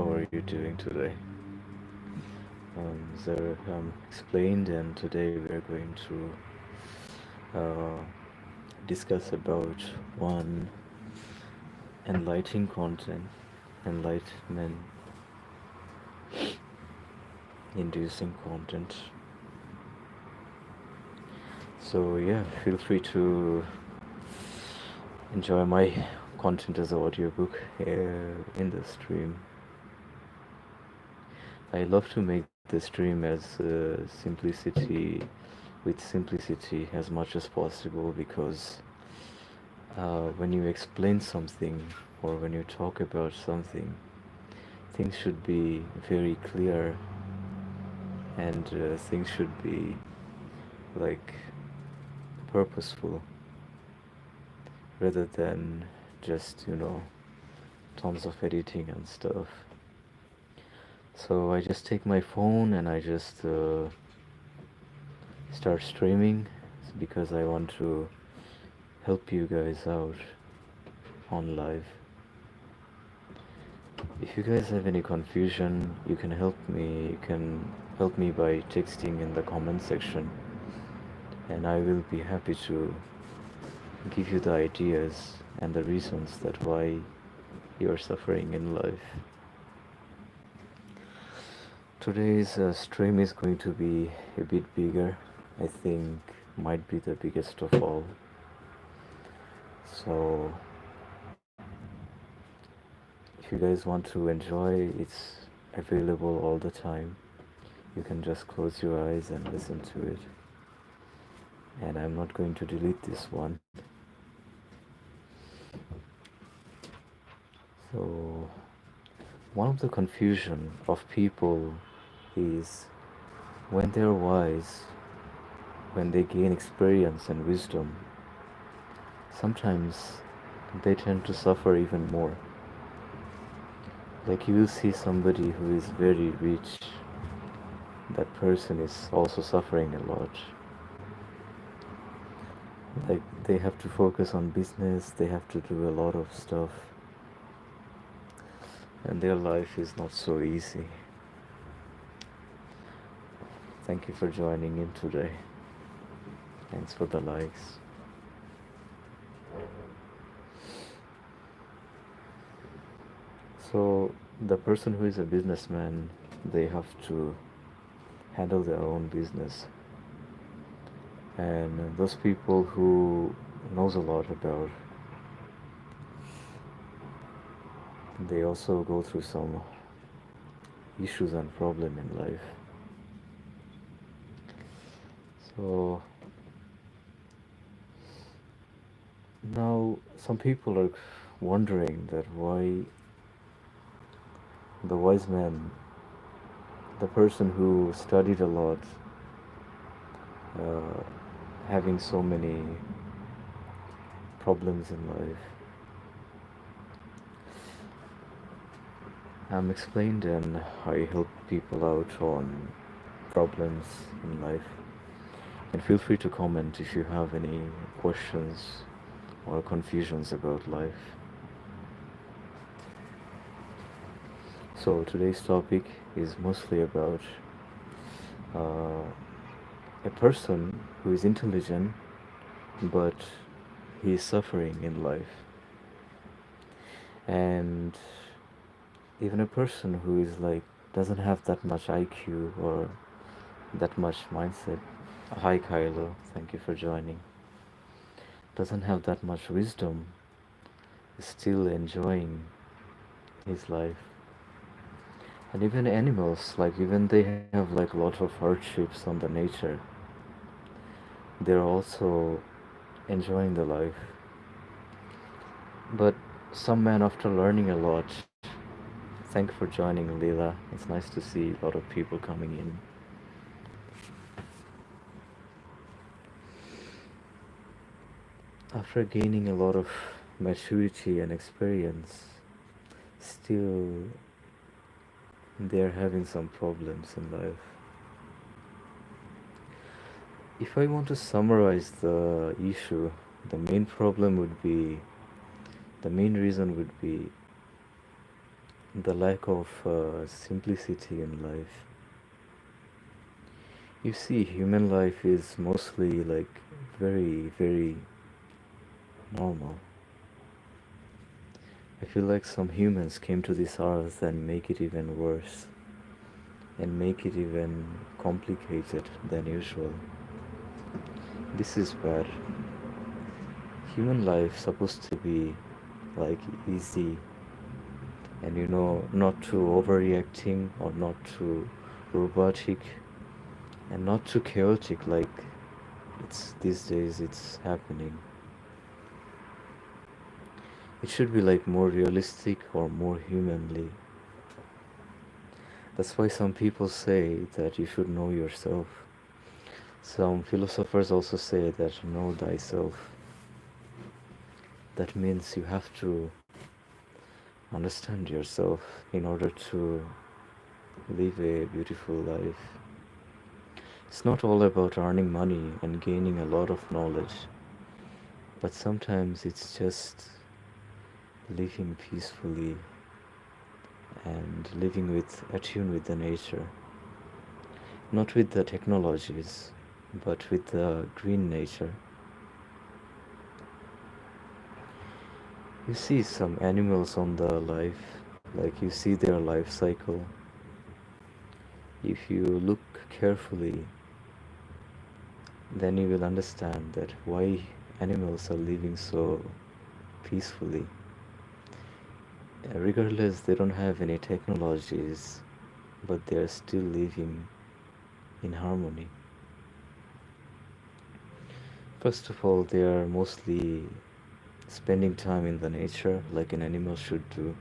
how are you doing today? Explained, and today we are going to uh, discuss about one enlightening content, enlightenment inducing content. So, yeah, feel free to enjoy my content as an audiobook in the stream. I love to make the stream as simplicity as much as possible because when you explain something or when you talk about something, things should be very clear and things should be like purposeful rather than just, tons of editing and stuff. So I just take my phone and I just start streaming because I want to help you guys out on live. If you guys have any confusion, you can help me. You can help me by texting in the comment section, and I will be happy to give you the ideas and the reasons that why you are suffering in life. Today's stream is going to be a bit bigger. I think might be the biggest of all. So if you guys want to enjoy, it's available all the time. You can just close your eyes and listen to it. And I'm not going to delete this one. So one of the confusion of people is when they're wise, when they gain experience and wisdom, sometimes they tend to suffer even more. Like you will see somebody who is very rich, that person is also suffering a lot. Like they have to focus on business, they have to do a lot of stuff, and their life is not so easy. Thank you for joining in today. Thanks for the likes. So the person who is a businessman, they have to handle their own business. And those people who knows a lot about, they also go through some issues and problem in life. So now some people are wondering that why the wise man, the person who studied a lot, uh, having so many problems in life. I'm explained and I help people out on problems in life. And feel free to comment if you have any questions or confusions about life. So today's topic is mostly about uh, a person who is intelligent but he is suffering in life, and even a person who is like doesn't have that much IQ or that much mindset. Hi Kylo, thank you for joining. Doesn't have that much wisdom, is still enjoying his life. And even animals, like even they have like a lot of hardships on the nature, they're also enjoying the life. But some man, after learning a lot, thank you for joining, Leela. It's nice to see a lot of people coming in. After gaining a lot of maturity and experience, still they're having some problems in life. If I want to summarize the issue, the main problem would be, the main reason would be the lack of simplicity in life. You see, human life is mostly like very, very normal. I feel like some humans came to this earth and make it even worse and make it even complicated than usual. This is bad. Human life supposed to be like easy and not too overreacting or not too robotic and not too chaotic like it's these days it's happening. It should be like more realistic or more humanly. That's why some people say that you should know yourself. Some philosophers also say that know thyself. That means you have to understand yourself in order to live a beautiful life. It's not all about earning money and gaining a lot of knowledge, but sometimes it's just living peacefully and living with attune with the nature, not with the technologies, but with the green nature. You see some animals on the life, like you see their life cycle. If you look carefully, then you will understand that why animals are living so peacefully. Regardless, they don't have any technologies, but they are still living in harmony. First of all, they are mostly spending time in the nature like an animal should do.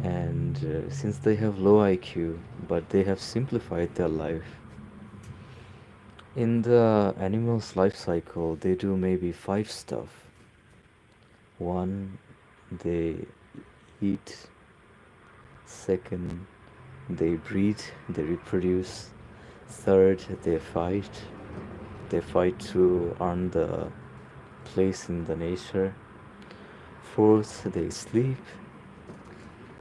And since they have low IQ, but they have simplified their life, in the animal's life cycle, they do maybe five stuff. One, they eat. Second, they breed, they reproduce. Third, they fight. They fight to earn the place in the nature. Fourth, they sleep.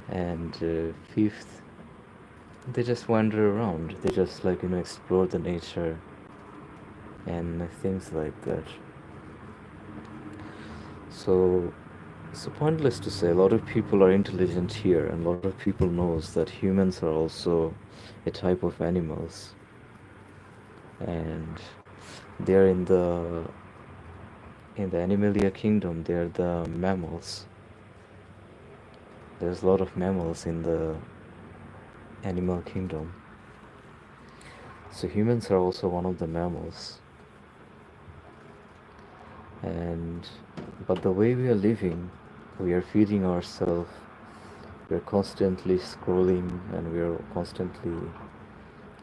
And fifth, they just wander around. They just explore the nature and things like that. So it's pointless to say a lot of people are intelligent here, and a lot of people knows that humans are also a type of animals, and they are in the Animalia kingdom. They are the mammals. There's a lot of mammals in the animal kingdom. So humans are also one of the mammals. And but the way we are living, we are feeding ourselves, we are constantly scrolling and we are constantly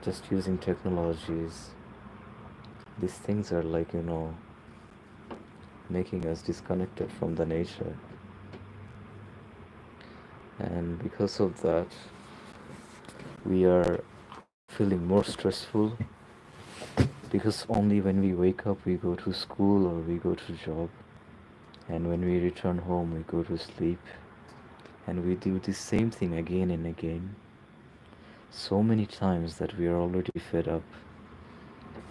just using technologies. These things are making us disconnected from the nature. And because of that, we are feeling more stressful because only when we wake up we go to school or we go to job, and when we return home we go to sleep, and we do the same thing again and again so many times that we are already fed up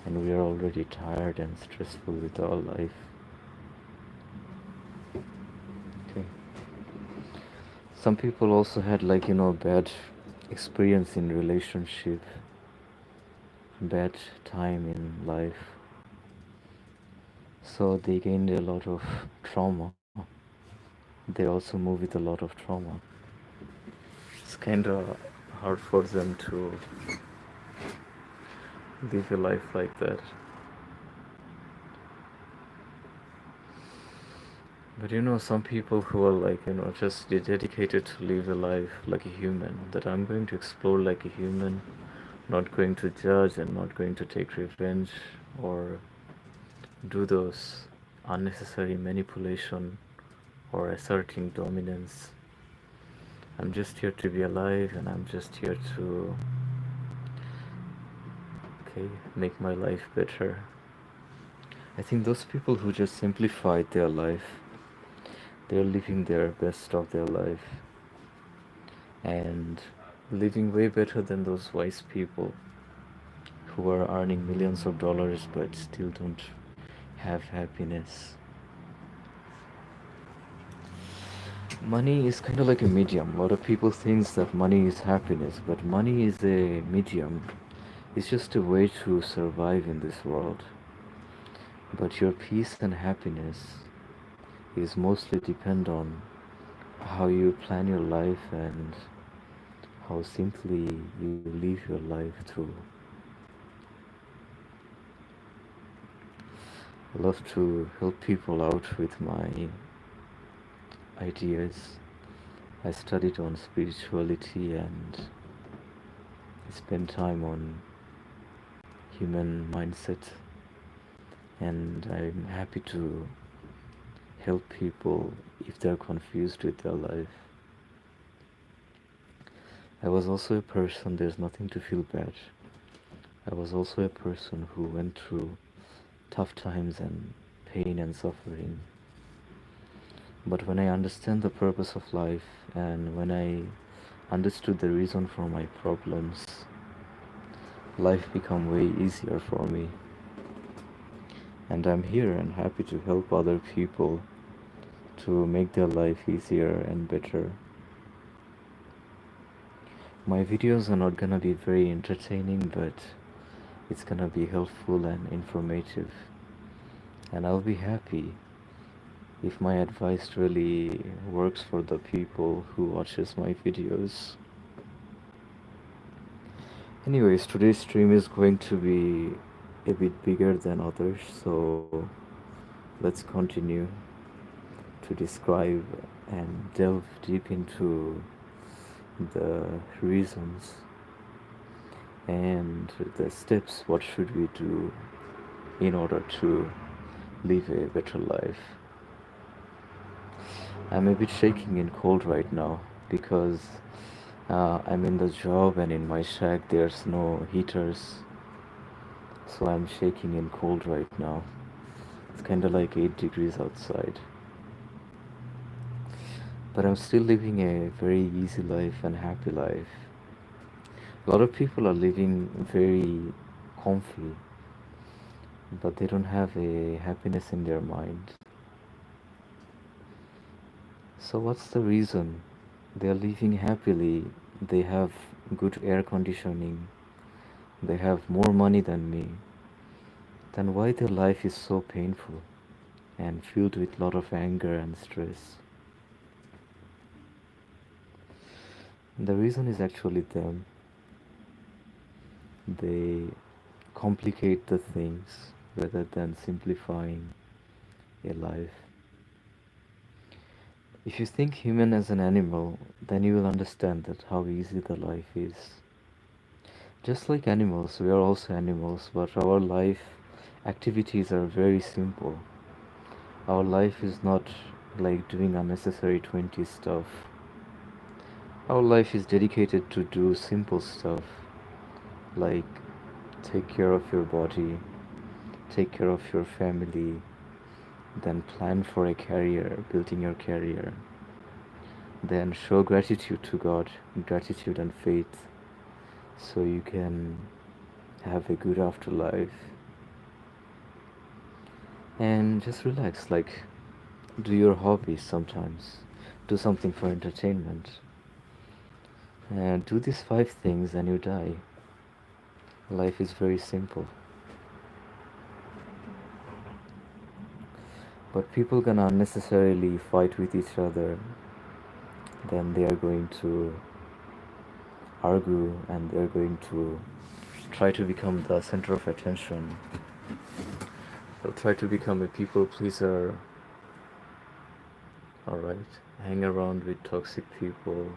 and we are already tired and stressful with our life. Okay. Some people also had bad experience in relationship, bad time in life, so they gained a lot of trauma. They also move with a lot of trauma. It's kind of hard for them to live a life like that. But some people who are just dedicated to live a life like a human, that I'm going to explore like a human, not going to judge and not going to take revenge or do those unnecessary manipulation or asserting dominance. I'm just here to be alive and I'm just here to make my life better. I think those people who just simplified their life, they're living their best of their life. and living way better than those wise people who are earning millions of dollars but still don't have happiness. Money is kind of like a medium. A lot of people think that money is happiness, but money is a medium. It's just a way to survive in this world. But your peace and happiness is mostly depend on how you plan your life and how simply you live your life through. I love to help people out with my ideas. I studied on spirituality and spent time on human mindset, and I'm happy to help people if they're confused with their life. I was also a person, there's nothing to feel bad. I was also a person who went through tough times and pain and suffering. But when I understand the purpose of life and when I understood the reason for my problems, life became way easier for me. And I'm here and happy to help other people to make their life easier and better. My videos are not gonna be very entertaining, but it's gonna be helpful and informative. And I'll be happy if my advice really works for the people who watches my videos. Anyways, today's stream is going to be a bit bigger than others, so let's continue to describe and delve deep into the reasons and the steps. What should we do in order to live a better life? I'm a bit shaking in cold right now because I'm in the job and in my shack there's no heaters, so I'm shaking in cold right now. It's kind of like 8 degrees outside. But I'm still living a very easy life and happy life. A lot of people are living very comfy, but they don't have a happiness in their mind. So what's the reason? They are living happily, they have good air conditioning, they have more money than me. Then why their life is so painful and filled with lot of anger and stress? The reason is actually them. They complicate the things rather than simplifying a life. If you think human as an animal, then you will understand that how easy the life is. Just like animals, we are also animals, but our life activities are very simple. Our life is not like doing unnecessary 20 stuff. Our life is dedicated to do simple stuff like take care of your body, take care of your family, then plan for a career, building your career, then show gratitude to God, gratitude and faith, so you can have a good afterlife. And just relax, like do your hobbies sometimes, do something for entertainment, and do these 5 things and you die. Life is very simple. But people gonna unnecessarily fight with each other, then they are going to argue and they're going to try to become the center of attention. They'll try to become a people pleaser, alright, hang around with toxic people.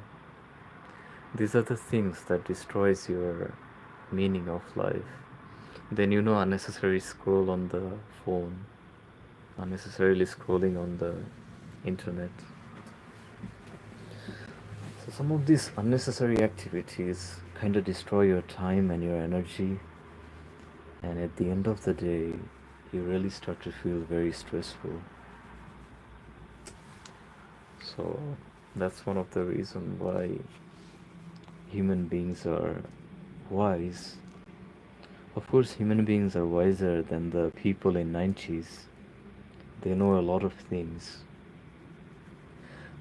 These are the things that destroys your meaning of life. Then unnecessary scroll on the phone, unnecessarily scrolling on the internet. So some of these unnecessary activities kind of destroy your time and your energy, and at the end of the day you really start to feel very stressful. So that's one of the reasons why human beings are wise. Of course, human beings are wiser than the people in 90s. They know a lot of things.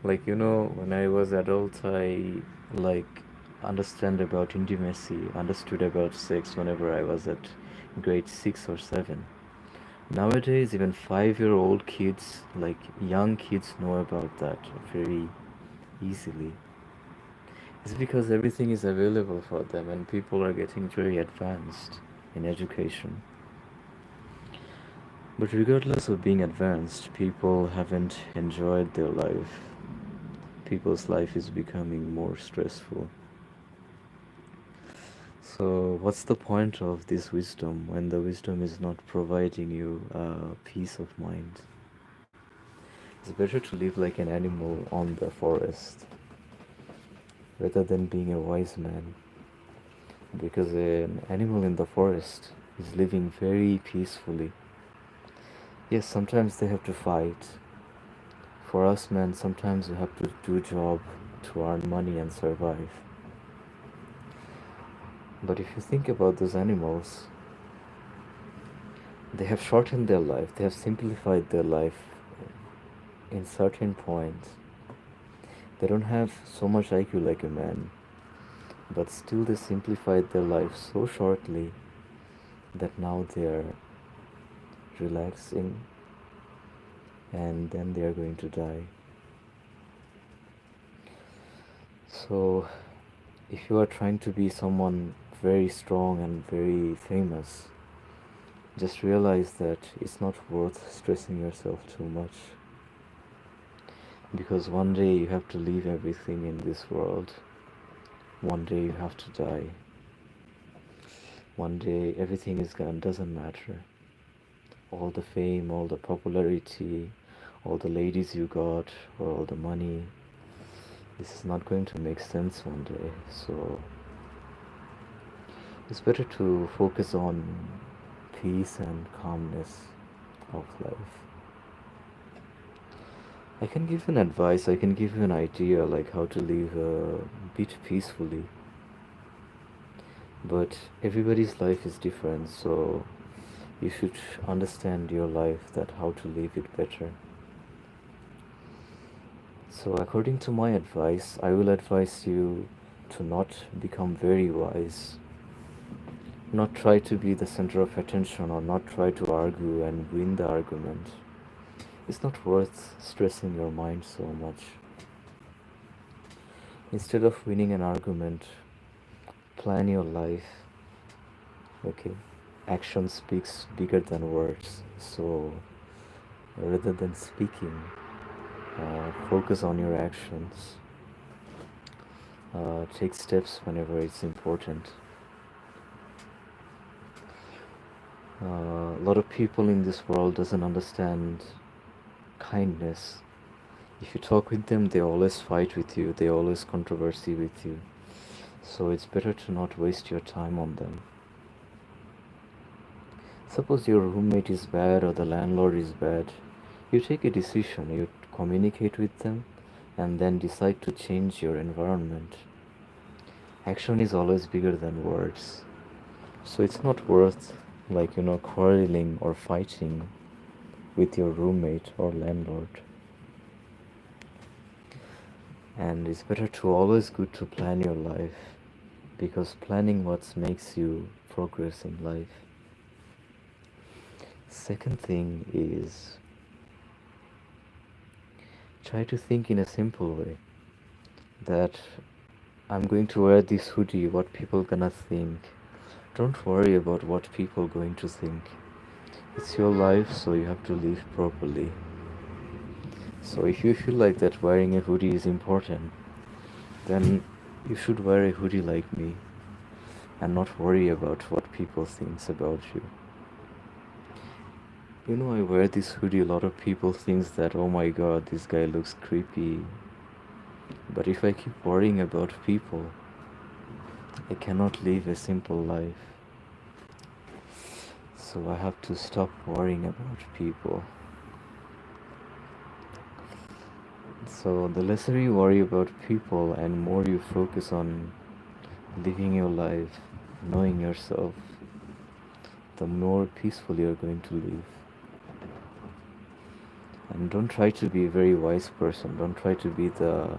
Like, when I was adult, I like understand about intimacy, understood about sex whenever I was at grade 6 or 7. Nowadays, even 5-year-old kids, like young kids, know about that very easily. It's because everything is available for them and people are getting very advanced in education. But regardless of being advanced, people haven't enjoyed their life. People's life is becoming more stressful. So, what's the point of this wisdom when the wisdom is not providing you peace of mind? It's better to live like an animal on the forest rather than being a wise man, because an animal in the forest is living very peacefully. Yes, sometimes they have to fight. For us men, sometimes we have to do a job to earn money and survive. But if you think about those animals, they have shortened their life, they have simplified their life in certain points. They don't have so much IQ like a man, but still they simplified their life so shortly that now they are relaxing and then they are going to die. So, if you are trying to be someone very strong and very famous, just realize that it's not worth stressing yourself too much. Because one day you have to leave everything in this world. One day you have to die. One day everything is gone, doesn't matter. All the fame, all the popularity, all the ladies you got, or all the money, this is not going to make sense one day. So it's better to focus on peace and calmness of life. I can give you an advice, I can give you an idea like how to live a bit peacefully. But everybody's life is different, so you should understand your life, that how to live it better. So according to my advice, I will advise you to not become very wise, not try to be the center of attention, or not try to argue and win the argument. It's not worth stressing your mind so much. Instead of winning an argument, plan your life. Okay, action speaks bigger than words. So rather than speaking, focus on your actions. Take steps whenever it's important. A lot of people in this world doesn't understand kindness. If you talk with them, they always fight with you, they always controversy with you. So it's better to not waste your time on them. Suppose your roommate is bad or the landlord is bad, you take a decision, you communicate with them, and then decide to change your environment. Action is always bigger than words. So it's not worth quarreling or fighting with your roommate or landlord. And it's better to always good to plan your life, because planning what makes you progress in life. Second thing is, try to think in a simple way, that I'm going to wear this hoodie, what people gonna think. Don't worry about what people going to think. It's your life, so you have to live properly. So if you feel like that wearing a hoodie is important, then you should wear a hoodie like me and not worry about what people thinks about you. I wear this hoodie, a lot of people thinks that, oh my god, this guy looks creepy. But if I keep worrying about people, I cannot live a simple life. So I have to stop worrying about people. So the lesser you worry about people and more you focus on living your life, knowing yourself, the more peaceful you're going to live. And don't try to be a very wise person. Don't try to be the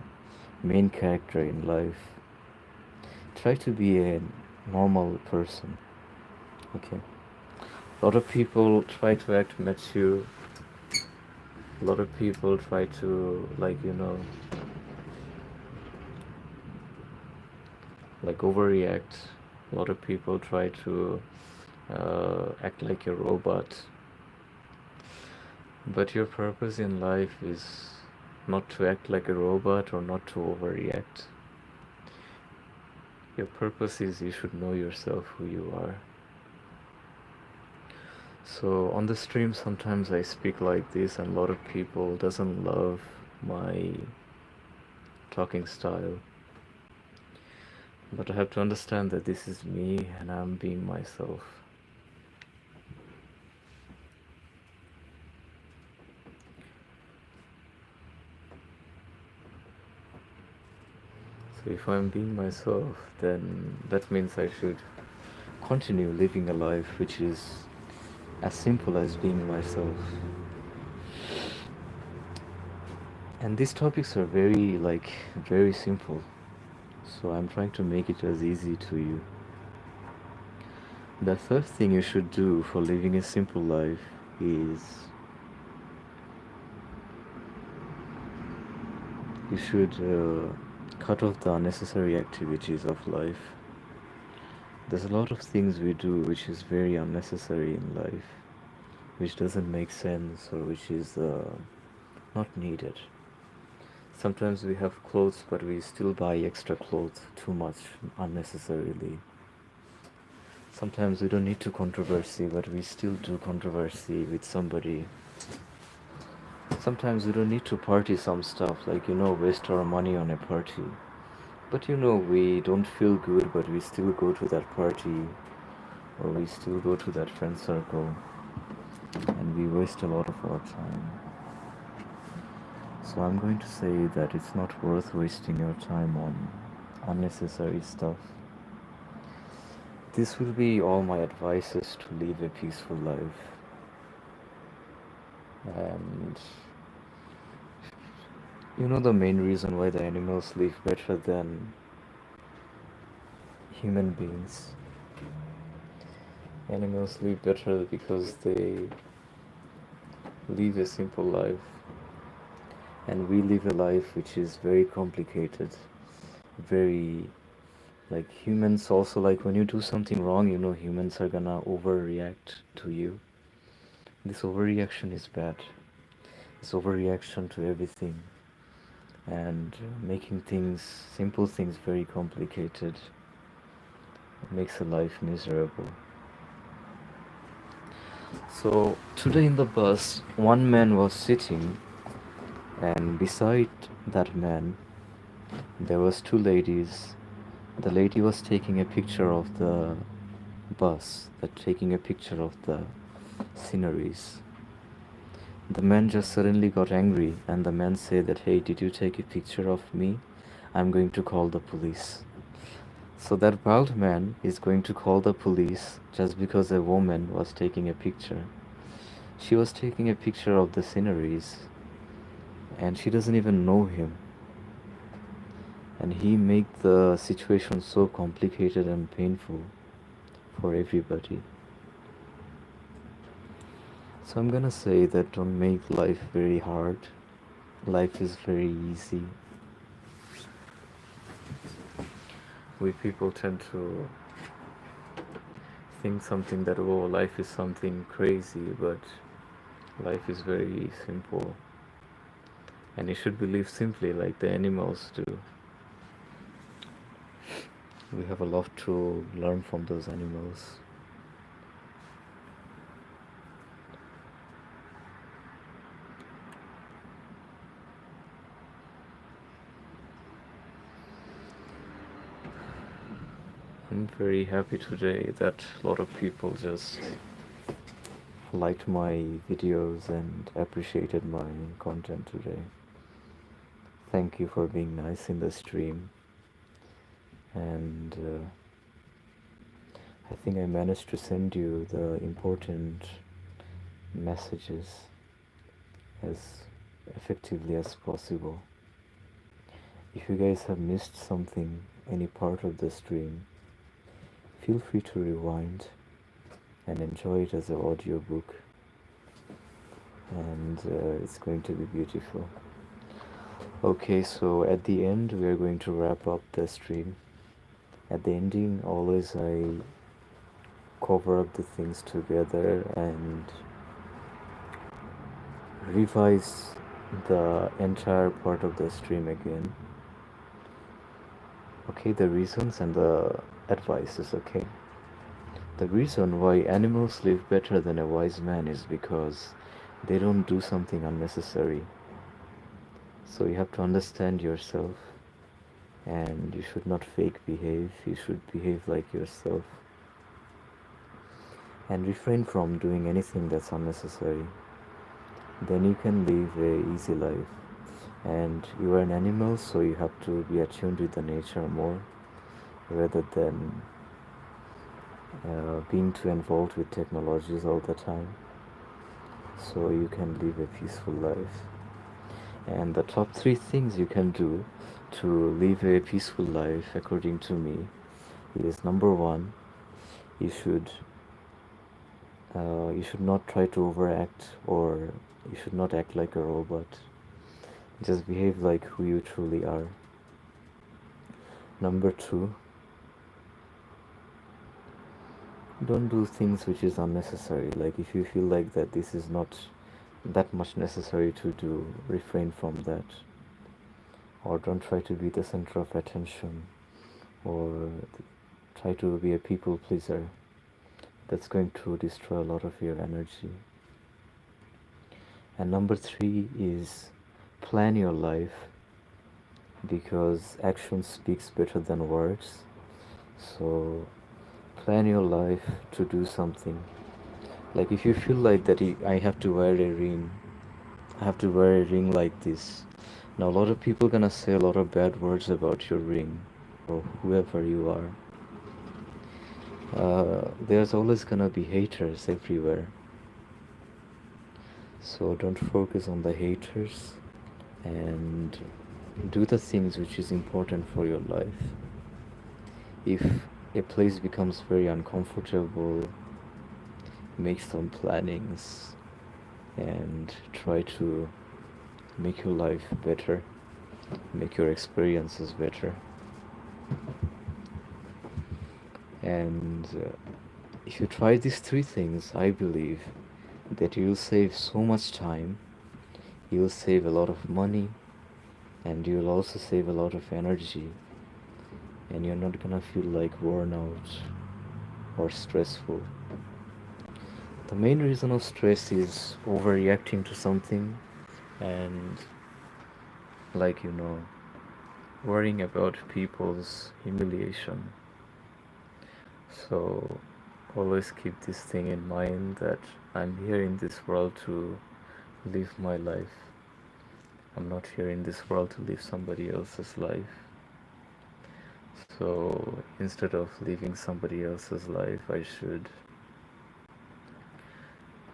main character in life. Try to be a normal person. Okay. A lot of people try to act mature. A lot of people try to, like overreact. A lot of people try to act like a robot. But your purpose in life is not to act like a robot or not to overreact. Your purpose is you should know yourself, who you are. So on the stream sometimes I speak like this and a lot of people doesn't love my talking style. But I have to understand that this is me and I'm being myself. So if I'm being myself, then that means I should continue living a life which is as simple as being myself. And these topics are very simple. So I'm trying to make it as easy to you. The first thing you should do for living a simple life is you should cut off the unnecessary activities of life. There's a lot of things we do which is very unnecessary in life, which doesn't make sense or which is not needed. Sometimes we have clothes, but we still buy extra clothes too much unnecessarily. Sometimes we don't need to controversy, but we still do controversy with somebody. Sometimes we don't need to party some stuff, waste our money on a party. But we don't feel good, but we still go to that party, or we still go to that friend circle, and we waste a lot of our time. So I'm going to say that it's not worth wasting your time on unnecessary stuff. This will be all my advices to live a peaceful life. And the main reason why the animals live better than human beings. Animals live better because they live a simple life. And we live a life which is very complicated. Like humans also, like when you do something wrong, humans are gonna overreact to you. This overreaction is bad. This overreaction to everything and making simple things very complicated makes a life miserable. So today in the bus, one man was sitting, and beside that man there was two ladies. The lady was taking a picture of the bus, taking a picture of the sceneries. The man just suddenly got angry, and the man said that, "Hey, did you take a picture of me? I'm going to call the police." So that bald man is going to call the police just because a woman was taking a picture. She was taking a picture of the sceneries, and she doesn't even know him. And he made the situation so complicated and painful for everybody. So I'm gonna say that don't make life very hard. Life is very easy. We people tend to think something that, oh, life is something crazy, but life is very simple. And it should be lived simply like the animals do. We have a lot to learn from those animals. I'm very happy today that a lot of people just liked my videos and appreciated my content today. Thank you for being nice in the stream. and I think I managed to send you the important messages as effectively as possible. If you guys have missed something, any part of the stream, feel free to rewind and enjoy it as an audiobook, and it's going to be beautiful. Okay, so at the end, we are going to wrap up the stream. At the ending, always I cover up the things together and revise the entire part of the stream again. Okay, the reasons and the advices, okay? The reason why animals live better than a wise man is because they don't do something unnecessary. So you have to understand yourself, and you should not fake behave, you should behave like yourself. And refrain from doing anything that's unnecessary. Then you can live a easy life. And you are an animal, so you have to be attuned with the nature more, rather than being too involved with technologies all the time. So you can live a peaceful life. And the top 3 things you can do to live a peaceful life, according to me, is number 1, you should not try to overact, or you should not act like a robot. Just behave like who you truly are. Number 2, don't do things which is unnecessary. Like if you feel like that this is not that much necessary to do, refrain from that. Or don't try to be the center of attention, or try to be a people pleaser. That's going to destroy a lot of your energy. And number 3 is plan your life, because action speaks better than words. So plan your life to do something. Like if you feel like that I have to wear a ring, I have to wear a ring like this. Now a lot of people gonna say a lot of bad words about your ring, or whoever you are. There's always gonna be haters everywhere. So don't focus on the haters, and do the things which is important for your life. If a place becomes very uncomfortable, make some plannings and try to make your life better, make your experiences better. And if you try these 3 things, I believe that you'll save so much time, you'll save a lot of money, and you'll also save a lot of energy, and you're not gonna feel like worn out or stressful. The main reason of stress is overreacting to something, and worrying about people's humiliation. So always keep this thing in mind, that I'm here in this world to live my life. I'm not here in this world to live somebody else's life. So instead of living somebody else's life, I should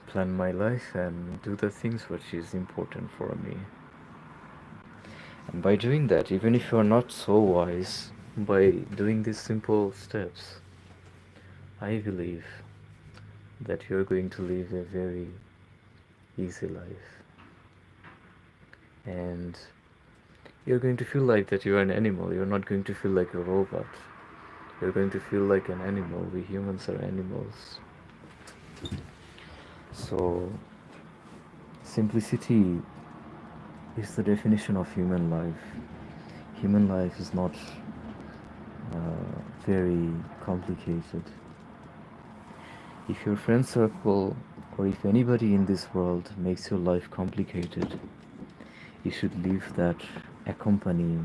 plan my life and do the things which is important for me. And by doing that, even if you are not so wise, by doing these simple steps, I believe that you're going to live a very easy life. And you're going to feel like that you're an animal. You're not going to feel like a robot. You're going to feel like an animal. We humans are animals. So, simplicity is the definition of human life. Human life is not very complicated. If your friend circle, or if anybody in this world makes your life complicated, you should leave that company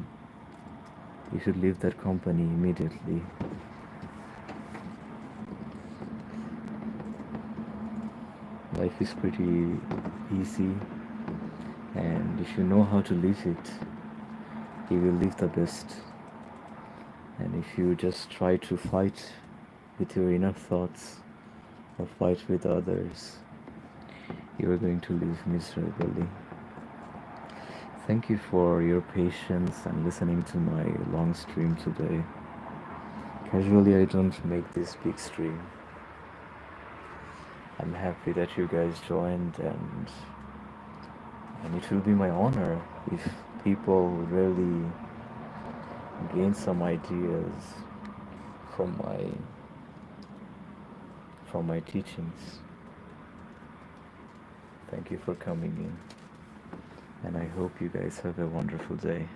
immediately. Life is pretty easy, and if you know how to live it, you will live the best. And if you just try to fight with your inner thoughts or fight with others, you are going to live miserably. Thank you for your patience and listening to my long stream today. Casually, I don't make this big stream. I'm happy that you guys joined, and it will be my honor if people really gain some ideas from my teachings. Thank you for coming in, and I hope you guys have a wonderful day.